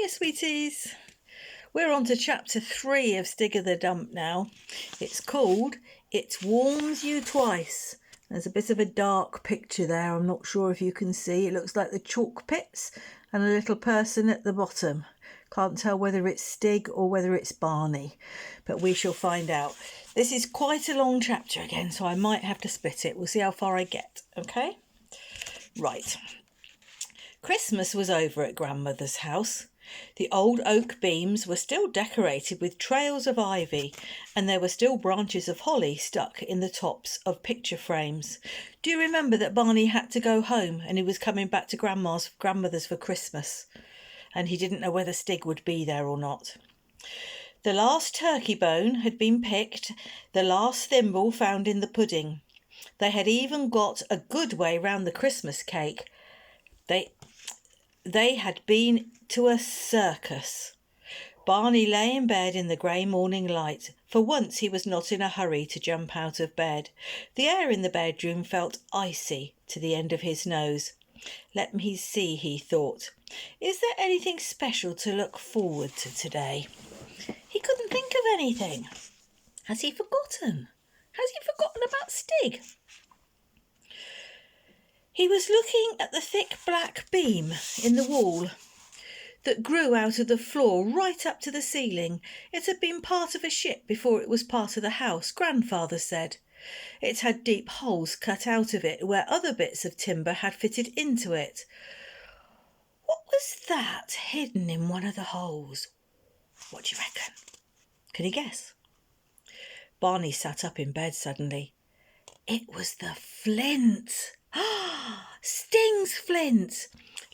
Hiya, sweeties. We're on to chapter 3 of Stig of the Dump now. It's called It Warms You Twice. There's a bit of a dark picture there. I'm not sure if you can see. It looks like the chalk pits and a little person at the bottom. Can't tell whether it's Stig or whether it's Barney, but we shall find out. This is quite a long chapter again, so I might have to split it. We'll see how far I get, okay? Right. Christmas was over at Grandmother's house. The old oak beams were still decorated with trails of ivy, and there were still branches of holly stuck in the tops of picture frames. Do you remember that Barney had to go home and he was coming back to Grandmother's for Christmas, and he didn't know whether Stig would be there or not? The last turkey bone had been picked, the last thimble found in the pudding. They had even got a good way round the Christmas cake. They had been to a circus. Barney lay in bed in the grey morning light. For once he was not in a hurry to jump out of bed. The air in the bedroom felt icy to the end of his nose. Let me see, he thought. Is there anything special to look forward to today? He couldn't think of anything. Has he forgotten? Has he forgotten about Stig? He was looking at the thick black beam in the wall that grew out of the floor right up to the ceiling. It had been part of a ship before it was part of the house, Grandfather said. It had deep holes cut out of it where other bits of timber had fitted into it. What was that hidden in one of the holes? What do you reckon? Can you guess? Barney sat up in bed suddenly. It was the flint. Sting's flint,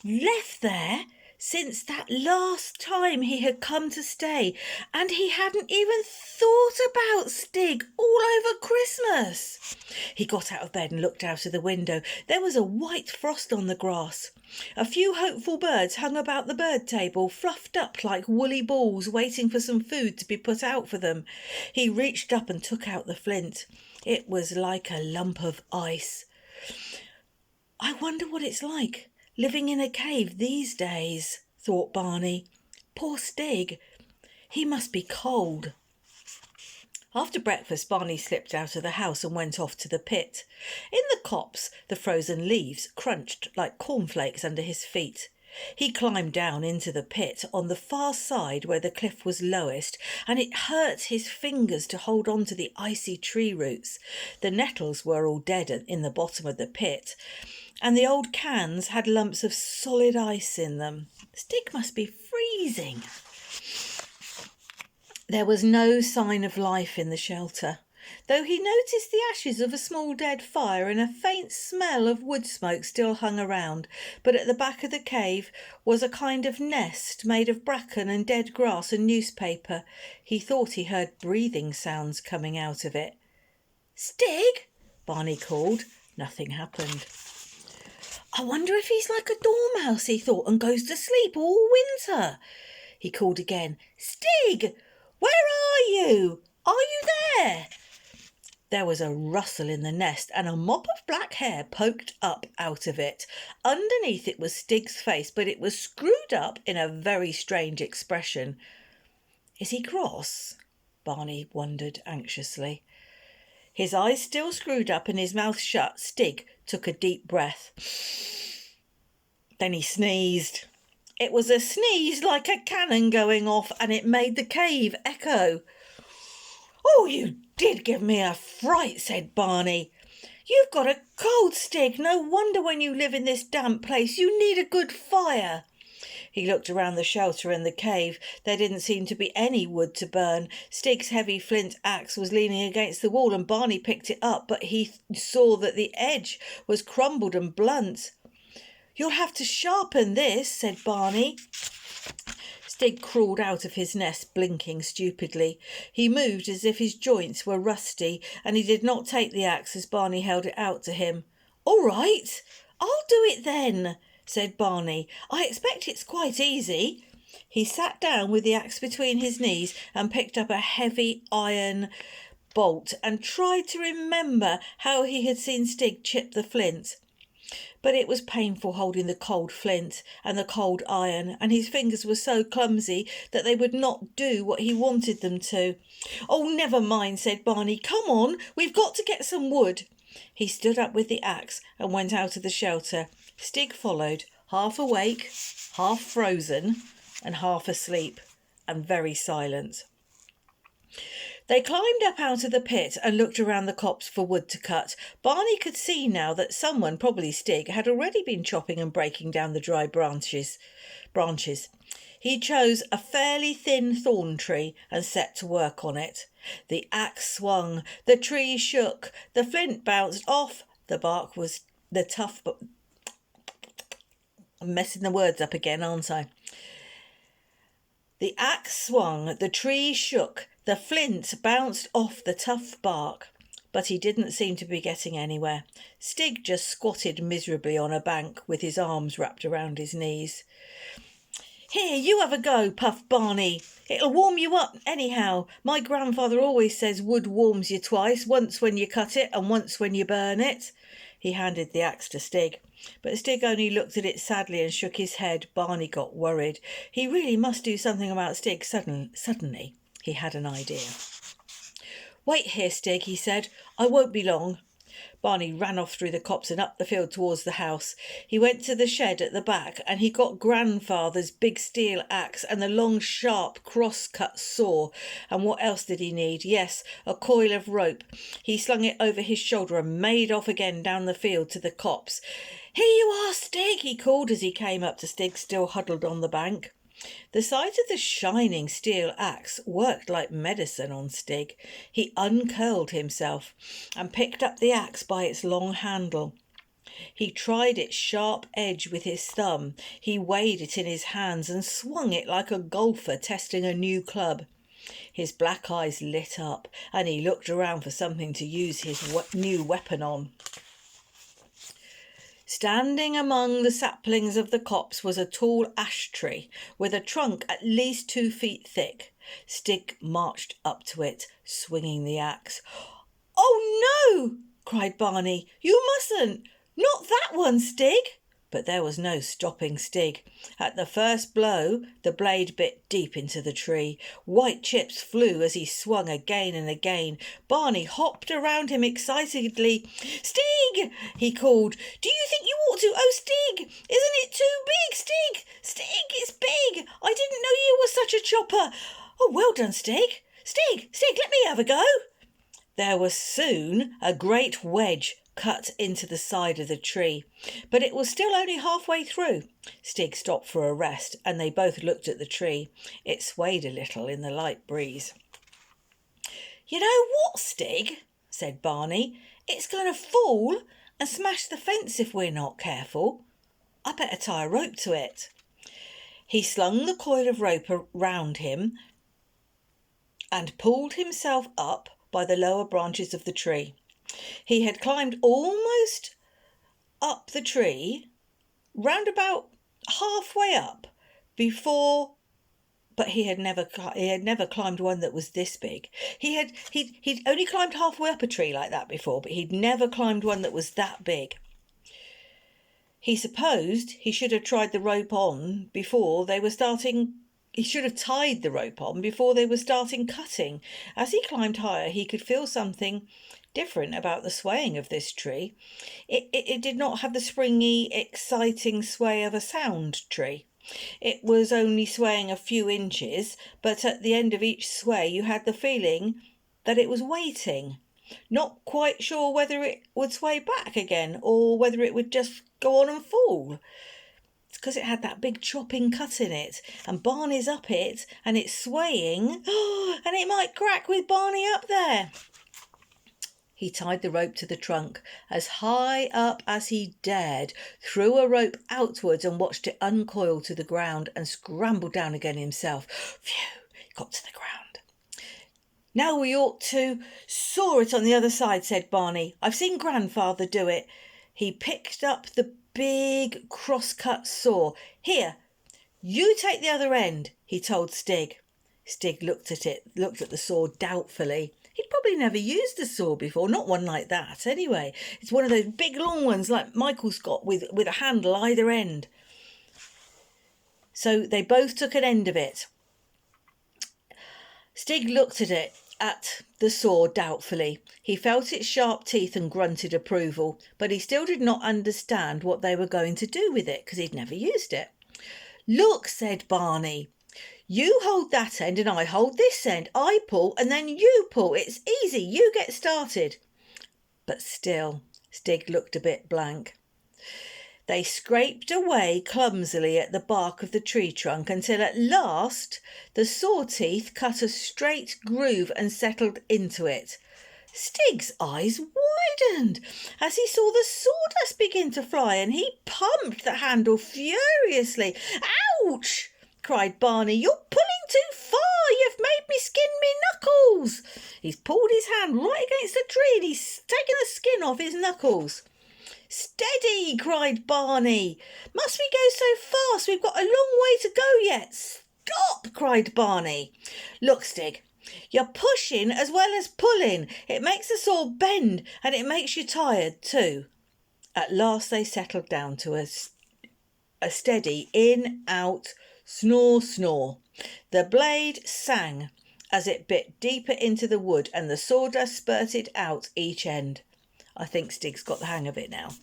left there since that last time he had come to stay, and he hadn't even thought about Stig all over Christmas. He got out of bed and looked out of the window. There was a white frost on the grass. A few hopeful birds hung about the bird table, fluffed up like woolly balls, waiting for some food to be put out for them. He reached up and took out the flint. It was like a lump of ice. I wonder what it's like living in a cave these days, thought Barney. Poor Stig. He must be cold. After breakfast, Barney slipped out of the house and went off to the pit. In the copse, the frozen leaves crunched like cornflakes under his feet. He climbed down into the pit on the far side where the cliff was lowest, and it hurt his fingers to hold on to the icy tree roots. The nettles were all dead in the bottom of the pit, and the old cans had lumps of solid ice in them. Stig must be freezing. There was no sign of life in the shelter, though he noticed the ashes of a small dead fire and a faint smell of wood smoke still hung around. But at the back of the cave was a kind of nest made of bracken and dead grass and newspaper. He thought he heard breathing sounds coming out of it. "Stig!" Barney called. Nothing happened. I wonder if he's like a dormouse, he thought, and goes to sleep all winter. He called again. "Stig! Where are you? Are you there?" There was a rustle in the nest and a mop of black hair poked up out of it. Underneath it was Stig's face, but it was screwed up in a very strange expression. Is he cross? Barney wondered anxiously. His eyes still screwed up and his mouth shut, Stig took a deep breath. Then he sneezed. It was a sneeze like a cannon going off, and it made the cave echo. "Oh, you did give me a fright," said Barney. "You've got a cold, Stig. No wonder when you live in this damp place you need a good fire." He looked around the shelter and the cave. There didn't seem to be any wood to burn. Stig's heavy flint axe was leaning against the wall, and Barney picked it up, but he saw that the edge was crumbled and blunt. "You'll have to sharpen this," said Barney. Stig crawled out of his nest, blinking stupidly. He moved as if his joints were rusty, and he did not take the axe as Barney held it out to him. "All right, I'll do it then," said Barney. "I expect it's quite easy." He sat down with the axe between his knees and picked up a heavy iron bolt and tried to remember how he had seen Stig chip the flint. But it was painful holding the cold flint and the cold iron, and his fingers were so clumsy that they would not do what he wanted them to. "Oh, never mind," said Barney. "Come on, we've got to get some wood." He stood up with the axe and went out of the shelter. Stig followed, half awake, half frozen, and half asleep, and very silent. They climbed up out of the pit and looked around the copse for wood to cut. Barney could see now that someone, probably Stig, had already been chopping and breaking down the dry branches. He chose a fairly thin thorn tree and set to work on it. The axe swung, the tree shook, the flint bounced off, the bark was the tough... I'm messing the words up again, aren't I? The axe swung, the tree shook, the flint bounced off the tough bark, but he didn't seem to be getting anywhere. Stig just squatted miserably on a bank with his arms wrapped around his knees. "Here, you have a go," puffed Barney. "It'll warm you up anyhow. My grandfather always says wood warms you twice, once when you cut it and once when you burn it." He handed the axe to Stig, but Stig only looked at it sadly and shook his head. Barney got worried. He really must do something about Stig. Suddenly, he had an idea. "Wait here, Stig," he said. "I won't be long." Barney ran off through the copse and up the field towards the house. He went to the shed at the back and he got grandfather's big steel axe and the long, sharp, cross-cut saw. And what else did he need? Yes, a coil of rope. He slung it over his shoulder and made off again down the field to the copse. "Here you are, Stig," he called as he came up to Stig, still huddled on the bank. The sight of the shining steel axe worked like medicine on Stig. He uncurled himself and picked up the axe by its long handle. He tried its sharp edge with his thumb. He weighed it in his hands and swung it like a golfer testing a new club. His black eyes lit up and he looked around for something to use his new weapon on. Standing among the saplings of the copse was a tall ash tree with a trunk at least 2 feet thick. Stig marched up to it, swinging the axe. "Oh no!" cried Barney. "You mustn't! Not that one, Stig!" But there was no stopping Stig. At the first blow, the blade bit deep into the tree. White chips flew as he swung again and again. Barney hopped around him excitedly. "Stig!" he called. "Do you think you ought to? Oh, Stig! Isn't it too big, Stig? Stig, it's big! I didn't know you were such a chopper! Oh, well done, Stig! Stig, let me have a go!" There was soon a great wedge cut into the side of the tree, but it was still only halfway through. Stig stopped for a rest, and they both looked at the tree. It swayed a little in the light breeze. "You know what, Stig?" said Barney. "It's going to fall and smash the fence if we're not careful. I better tie a rope to it." He slung the coil of rope around him and pulled himself up by the lower branches of the tree. He had climbed almost up the tree, round about halfway up, before, but he had never climbed one that was this big. He'd only climbed halfway up a tree like that before, but he'd never climbed one that was that big. He supposed he should have tried the rope on before they were starting. He should have tied the rope on before they were starting cutting. As he climbed higher, he could feel something different about the swaying of this tree. It did not have the springy, exciting sway of a sound tree. It was only swaying a few inches, but at the end of each sway you had the feeling that it was waiting, not quite sure whether it would sway back again or whether it would just go on and fall. It's because it had that big chopping cut in it, and Barney's up it, and it's swaying, and it might crack with Barney up there. He tied the rope to the trunk as high up as he dared, threw a rope outwards and watched it uncoil to the ground and scrambled down again himself. Phew, he got to the ground. "Now we ought to saw it on the other side," said Barney. "I've seen Grandfather do it." He picked up the big cross-cut saw. "Here, you take the other end," he told Stig. Stig looked at the saw doubtfully. He'd probably never used a saw before, not one like that anyway. It's one of those big long ones like Michael's got with a handle either end. So they both took an end of it. Stig looked at the saw doubtfully. He felt its sharp teeth and grunted approval, but he still did not understand what they were going to do with it because he'd never used it. "Look," said Barney. "You hold that end and I hold this end. I pull and then you pull. It's easy. You get started." But still, Stig looked a bit blank. They scraped away clumsily at the bark of the tree trunk until at last the saw teeth cut a straight groove and settled into it. Stig's eyes widened as he saw the sawdust begin to fly, and he pumped the handle furiously. "Ouch!" cried Barney. "You're pulling too far. You've made me skin me knuckles." He's pulled his hand right against the tree and he's taken the skin off his knuckles. "Steady!" cried Barney. "Must we go so fast? We've got a long way to go yet." "Stop!" cried Barney. "Look, Stig, you're pushing as well as pulling. It makes the saw bend and it makes you tired too." At last they settled down to a steady in, out, snore, snore. The blade sang as it bit deeper into the wood and the sawdust spurted out each end. I think Stig's got the hang of it now.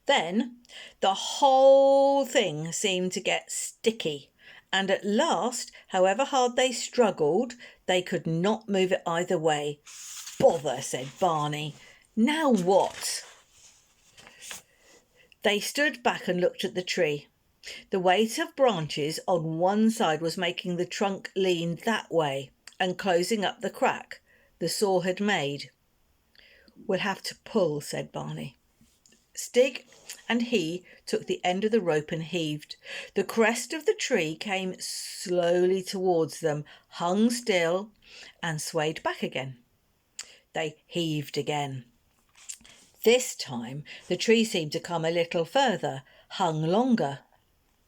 Then the whole thing seemed to get sticky, and at last, however hard they struggled, they could not move it either way. "Bother," said Barney. "Now what?" They stood back and looked at the tree. The weight of branches on one side was making the trunk lean that way and closing up the crack the saw had made. "We'll have to pull," said Barney. Stig and he took the end of the rope and heaved. The crest of the tree came slowly towards them, hung still, and swayed back again. They heaved again. This time the tree seemed to come a little further, hung longer,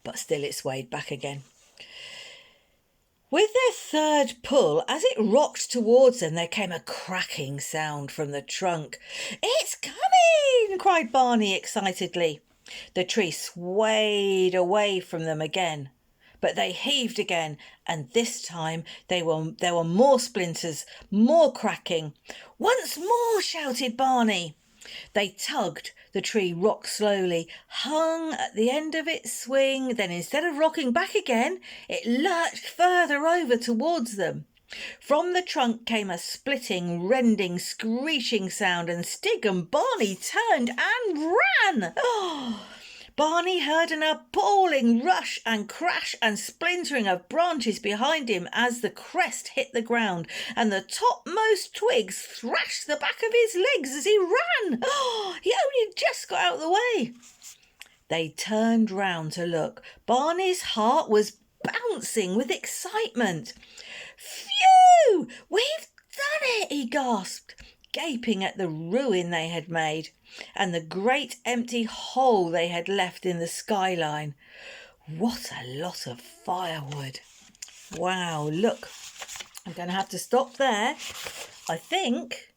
but still it swayed back again. With their third pull, as it rocked towards them, there came a cracking sound from the trunk. "It's coming!" cried Barney excitedly. The tree swayed away from them again, but they heaved again, and this time there were more splinters, more cracking. "Once more!" shouted Barney. They tugged. The tree rocked slowly, hung at the end of its swing, then instead of rocking back again, it lurched further over towards them. From the trunk came a splitting, rending, screeching sound, and Stig and Barney turned and ran. Barney heard an appalling rush and crash and splintering of branches behind him as the crest hit the ground, and the topmost twigs thrashed the back of his legs as he ran. He only just got out of the way. They turned round to look. Barney's heart was bouncing with excitement. "Phew! We've done it!" he gasped, gaping at the ruin they had made and the great empty hole they had left in the skyline. What a lot of firewood. Wow, look. I'm going to have to stop there. I think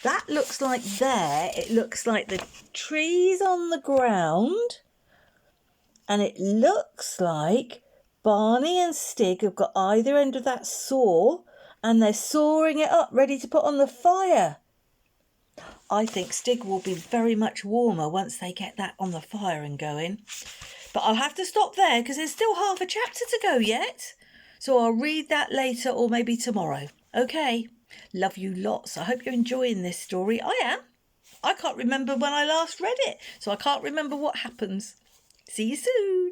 that looks like there. It looks like the trees on the ground. And it looks like Barney and Stig have got either end of that saw and they're sawing it up, ready to put on the fire. I think Stig will be very much warmer once they get that on the fire and going. But I'll have to stop there because there's still half a chapter to go yet. So I'll read that later or maybe tomorrow. Okay. Love you lots. I hope you're enjoying this story. I am. I can't remember when I last read it, so I can't remember what happens. See you soon.